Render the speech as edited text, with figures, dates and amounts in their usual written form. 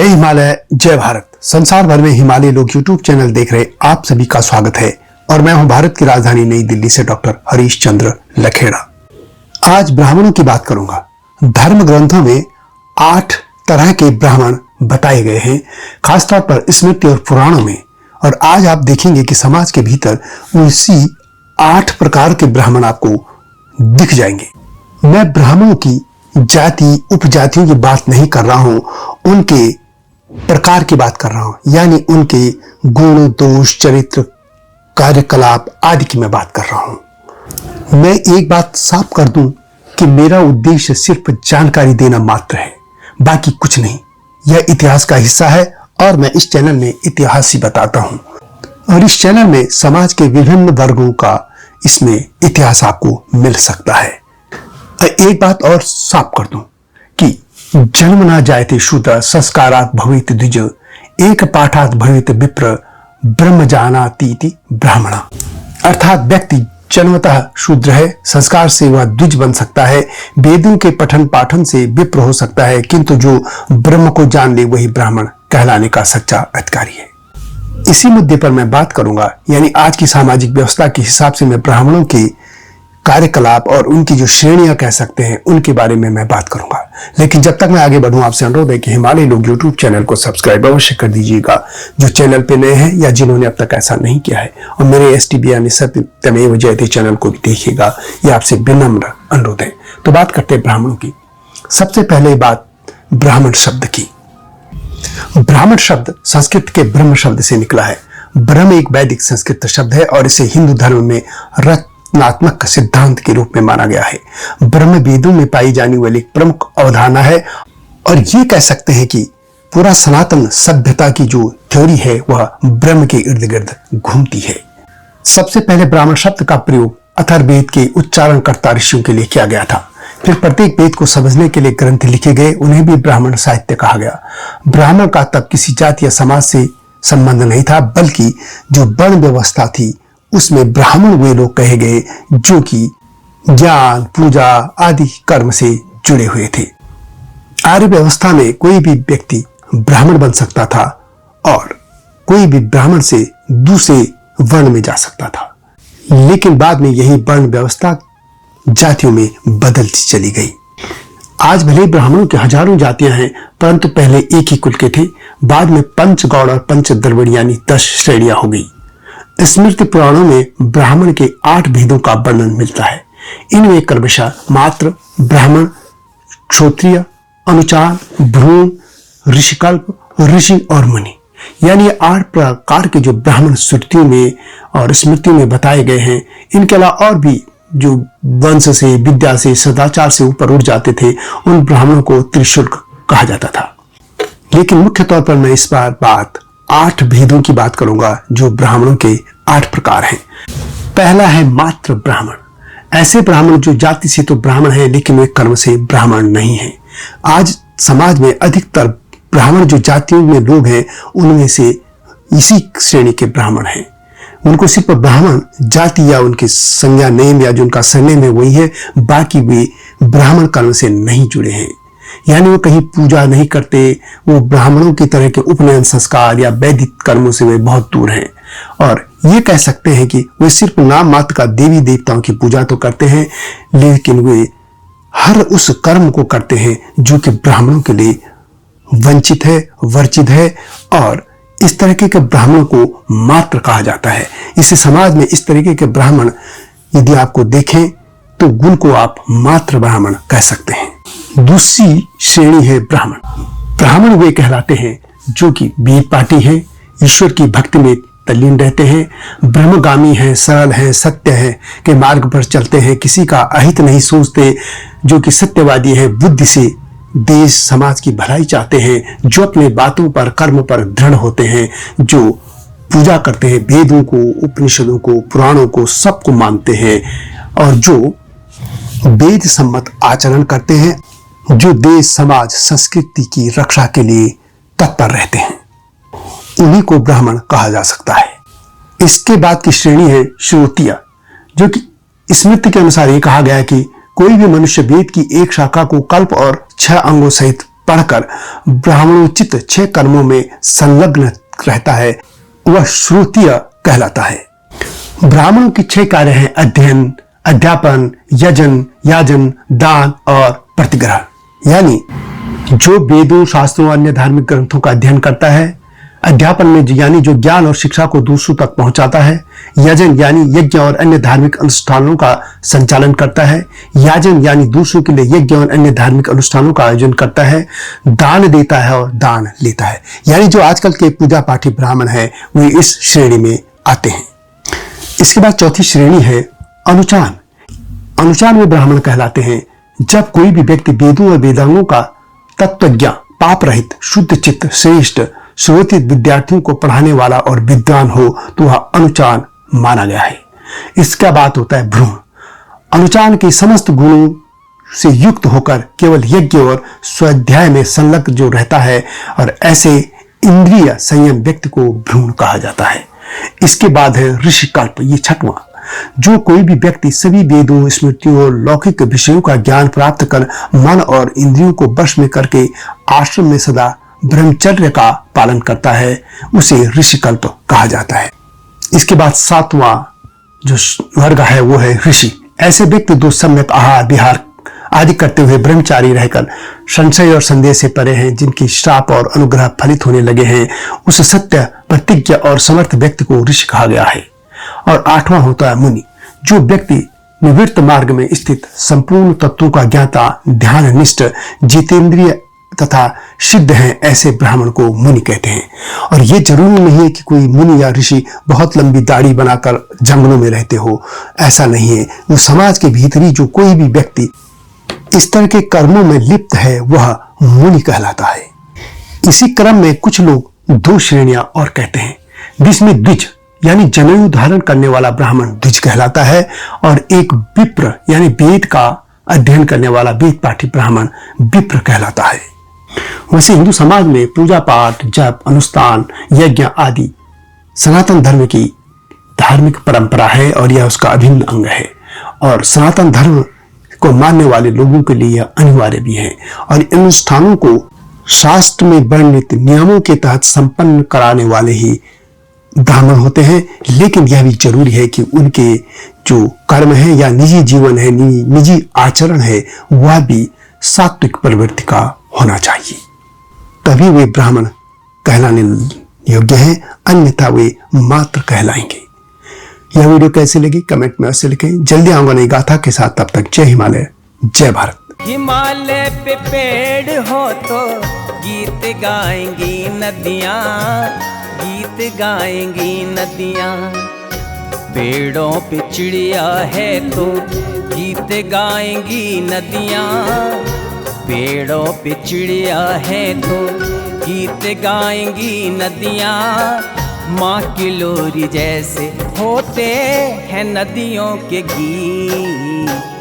जय हिमालय, जय भारत। संसार भर में हिमालय लोग यूट्यूब चैनल देख रहे आप सभी का स्वागत है और मैं हूं भारत की राजधानी नई दिल्ली से डॉक्टर हरीश चंद्र लखेड़ा। आज ब्राह्मणों की बात करूंगा। धर्म ग्रंथों में 8 तरह के ब्राह्मण बताए गए हैं, खासतौर पर स्मृति और पुराणों में। और आज आप देखेंगे कि समाज के भीतर उसी 8 प्रकार के ब्राह्मण आपको दिख जाएंगे। मैं ब्राह्मणों की जाति उपजातियों की बात नहीं कर रहा हूं, उनके प्रकार की बात कर रहा हूं, यानी उनके गुण, दोष, चरित्र, कार्यकलाप आदि की मैं बात कर रहा हूं। मैं एक बात साफ कर दूं कि मेरा उद्देश्य सिर्फ जानकारी देना मात्र है, बाकी कुछ नहीं। यह इतिहास का हिस्सा है और मैं इस चैनल में इतिहास ही बताता हूं। और इस चैनल में समाज के विभिन्न वर्गों का इसमें इतिहास आपको मिल सकता है। एक बात और साफ कर दूं कि जन्म ना जायते शूद्र संस्कारात् भवेत् द्विज एक पाठात् भवेत् विप्र ब्रह्म जानाति ब्राह्मणा। अर्थात व्यक्ति जन्मतः शूद्र है, संस्कार से वह द्विज बन सकता है, वेदों के पठन पाठन से विप्र हो सकता है, किंतु जो ब्रह्म को जान ले वही ब्राह्मण कहलाने का सच्चा अधिकारी है। इसी मुद्दे पर मैं बात करूंगा, यानी आज की सामाजिक व्यवस्था के हिसाब से मैं ब्राह्मणों के कार्यकलाप और उनकी जो श्रेणियां कह सकते हैं उनके बारे में मैं बात करूंगा। लेकिन जब तक मैं आगे बढ़ूं, आपसे अनुरोध है कि हिमालय लोग यूट्यूब चैनल को सब्सक्राइब अवश्य कर दीजिएगा, जो चैनल पे नए हैं या जिन्होंने अब तक ऐसा नहीं किया है। और मेरे STB यानी सत्यमेव जयते चैनल को भी देखिएगा, ये आपसे विनम्र अनुरोध है। तो बात करते हैं ब्राह्मणों की। सबसे पहले बात ब्राह्मण शब्द की। ब्राह्मण शब्द संस्कृत के ब्रह्म शब्द से निकला है। ब्रह्म एक वैदिक संस्कृत शब्द है और इसे हिंदू धर्म में रचनात्मक सिद्धांत के रूप में माना गया है। ब्रह्म वेदों में पाई जाने वाली एक प्रमुख अवधारणा है और ये कह सकते हैं कि पूरा सनातन सभ्यता की जो थ्योरी है वह ब्रह्म के इर्द गिर्द घूमती है। सबसे पहले ब्राह्मण शब्द का प्रयोग अथर्ववेद के उच्चारणकर्ता ऋषियों के लिए किया गया था। फिर प्रत्येक वेद को समझने के लिए ग्रंथ लिखे गए, उन्हें भी ब्राह्मण साहित्य कहा गया। ब्राह्मण का तब किसी जाति या समाज से संबंध नहीं था, बल्कि जो वर्ण व्यवस्था थी उसमें ब्राह्मण वे लोग कहे गए जो कि ज्ञान, पूजा आदि कर्म से जुड़े हुए थे। आर्य व्यवस्था में कोई भी व्यक्ति ब्राह्मण बन सकता था और कोई भी ब्राह्मण से दूसरे वर्ण में जा सकता था। लेकिन बाद में यही वर्ण व्यवस्था जातियों में बदलती चली गई। आज भले ब्राह्मणों की हजारों जातियां हैं, परंतु पहले एक ही कुल के थे। बाद में पंच गौड़ और पंच द्रविड़ यानी 10 श्रेणियां हो गई। स्मृति पुराणों में ब्राह्मण के 8 भेदों का वर्णन मिलता है। इनमें क्रमशः मात्र, ब्राह्मण, क्षत्रिय, अनुचार, भ्रूण, ऋषिकल्प, ऋषि और मुनि, यानी 8 प्रकार के जो ब्राह्मण श्रुतियों में और स्मृतियों में बताए गए हैं। इनके अलावा और भी जो वंश से, विद्या से, सदाचार से ऊपर उठ जाते थे, उन ब्राह्मणों को त्रिशुल्क कहा जाता था। लेकिन मुख्य तौर पर मैं इस बार बात 8 भेदों की बात करूंगा, जो ब्राह्मणों के 8 प्रकार हैं। पहला है मात्र ब्राह्मण। ऐसे ब्राह्मण जो जाति से तो ब्राह्मण है लेकिन वे कर्म से ब्राह्मण नहीं है। आज समाज में अधिकतर ब्राह्मण जो जातियों में लोग हैं उनमें से इसी श्रेणी के ब्राह्मण हैं। उनको सिर्फ ब्राह्मण जाति या उनके संज्ञा नेम या जो उनका सरनेम है वही है, बाकी वे ब्राह्मण कर्म से नहीं जुड़े हैं। यानी वो कहीं पूजा नहीं करते, वो ब्राह्मणों की तरह के उपनयन संस्कार या वैदिक कर्मों से वे बहुत दूर हैं। और ये कह सकते हैं कि वे सिर्फ नाम मात्र का देवी देवताओं की पूजा तो करते हैं, लेकिन वे हर उस कर्म को करते हैं जो कि ब्राह्मणों के लिए वंचित है, वर्जित है। और इस तरीके के ब्राह्मणों को मात्र कहा जाता है। इस समाज में इस तरीके के ब्राह्मण यदि आपको देखें तो गुण को आप मात्र ब्राह्मण कह सकते हैं। दूसरी श्रेणी है ब्राह्मण। ब्राह्मण वे कहलाते हैं जो कि वेद पाठी हैं, ईश्वर की भक्ति में तल्लीन रहते हैं, ब्रह्मगामी हैं, सरल हैं, सत्य हैं के मार्ग पर चलते हैं, किसी का अहित नहीं सोचते, जो कि सत्यवादी है, बुद्धि से देश समाज की भलाई चाहते हैं, जो अपने बातों पर, कर्म पर दृढ़ होते हैं, जो पूजा करते हैं, वेदों को, उपनिषदों को, पुराणों को, सबको मानते हैं और जो वेद सम्मत आचरण करते हैं, जो देश, समाज, संस्कृति की रक्षा के लिए तत्पर रहते हैं, उन्हीं को ब्राह्मण कहा जा सकता है। इसके बाद की श्रेणी है श्रोत्रिय, जो कि स्मृति के अनुसार ये कहा गया है कि कोई भी मनुष्य वेद की एक शाखा को कल्प और 6 अंगों सहित पढ़कर ब्राह्मणोचित 6 कर्मों में संलग्न रहता है वह श्रोत्रिय कहलाता है। ब्राह्मणों की 6 कार्य हैं अध्ययन, अध्यापन, यजन, याजन, दान और प्रतिग्रहण। यानी जो वेदों, शास्त्रों, अन्य धार्मिक ग्रंथों का अध्ययन करता है, अध्यापन में यानी जो ज्ञान और शिक्षा को दूसरों तक पहुंचाता है, यजन यानी यज्ञ और अन्य धार्मिक अनुष्ठानों का संचालन करता है, याजन यानी दूसरों के लिए यज्ञ और अन्य धार्मिक अनुष्ठानों का आयोजन करता है, दान देता है और दान लेता है। यानी जो आजकल के पूजा पाठी ब्राह्मण है वे इस श्रेणी में आते हैं। इसके बाद चौथी श्रेणी है अनुचान। अनुचान में ब्राह्मण कहलाते हैं जब कोई भी व्यक्ति वेदों और वेदांगों का तत्वज्ञ, पाप रहित, शुद्ध चित्त, श्रेष्ठ, श्रोत्रिय विद्यार्थियों को पढ़ाने वाला और विद्वान हो तो वह अनुचान माना गया है। इसका बात होता है भ्रूण। अनुचान के समस्त गुणों से युक्त होकर केवल यज्ञ और स्वाध्याय में संलग्न जो रहता है और ऐसे इंद्रिय संयम व्यक्ति को भ्रूण कहा जाता है। इसके बाद है ऋषिकल्प, ये 6वां। जो कोई भी व्यक्ति सभी वेदों, स्मृतियों और लौकिक विषयों का ज्ञान प्राप्त कर मन और इंद्रियों को वश में करके आश्रम में सदा ब्रह्मचर्य का पालन करता है उसे ऋषिकल्प कहा जाता है। इसके बाद 7वां जो वर्ग है वो है ऋषि। ऐसे व्यक्ति जो सम्यक आहार विहार आदि करते हुए ब्रह्मचारी रहकर संशय और संदेह से परे हैं, जिनकी श्राप और अनुग्रह फलित होने लगे हैं, उस सत्य, प्रतिज्ञा और समर्थ व्यक्ति को ऋषि कहा गया है। और 8वां होता है मुनि। जो व्यक्ति निवृत्त मार्ग में स्थित संपूर्ण तत्वों का ज्ञाता, ध्याननिष्ठ, जितेंद्रिय तथा सिद्ध हैं, ऐसे ब्राह्मण को मुनि कहते हैं। और ये जरूरी नहीं है कि कोई मुनि या ऋषि बहुत लंबी दाढ़ी बनाकर जंगलों में रहते हो, ऐसा नहीं है। वो समाज के भीतरी जो कोई भी व्यक्ति इस तरह के कर्मों में लिप्त है वह मुनि कहलाता है। इसी क्रम में कुछ लोग 2 श्रेणियां और कहते हैं, जिसमें द्विज यानी जनेऊ धारण करने वाला ब्राह्मण द्विज कहलाता है और एक विप्र यानी वेद का अध्ययन करने वाला वेद पाठी ब्राह्मण विप्र कहलाता है। वैसे हिंदू समाज में पूजा पाठ, जप, अनुष्ठान, यज्ञ आदि सनातन धर्म की धार्मिक परंपरा है और यह उसका अभिन्न अंग है और सनातन धर्म को मानने वाले लोगों के लिए यह अनिवार्य भी है। और इन अनुष्ठानों को शास्त्र में वर्णित नियमों के तहत संपन्न कराने वाले ही ब्राह्मण होते हैं। लेकिन यह भी जरूरी है कि उनके जो कर्म है या निजी जीवन है, निजी आचरण है, वह भी सात्विक प्रवृत्ति का होना चाहिए, तभी वे ब्राह्मण कहलाने योग्य हैं, अन्यथा वे मात्र कहलाएंगे। यह वीडियो कैसी लगी कमेंट में अवश्य लिखें। जल्दी आऊंगा नई गाथा के साथ, तब तक जय हिमालय, जय भारत। हिमालय पे पेड़ हो तो गीत गाएंगी नदियाँ, गीत गाएंगी नदियाँ। पेड़ों पे चिड़िया है तो गीत गाएंगी नदियाँ, पेड़ों पे चिड़िया है तो गीत गाएंगी नदियाँ। माँ की लोरी जैसे होते हैं नदियों के गीत।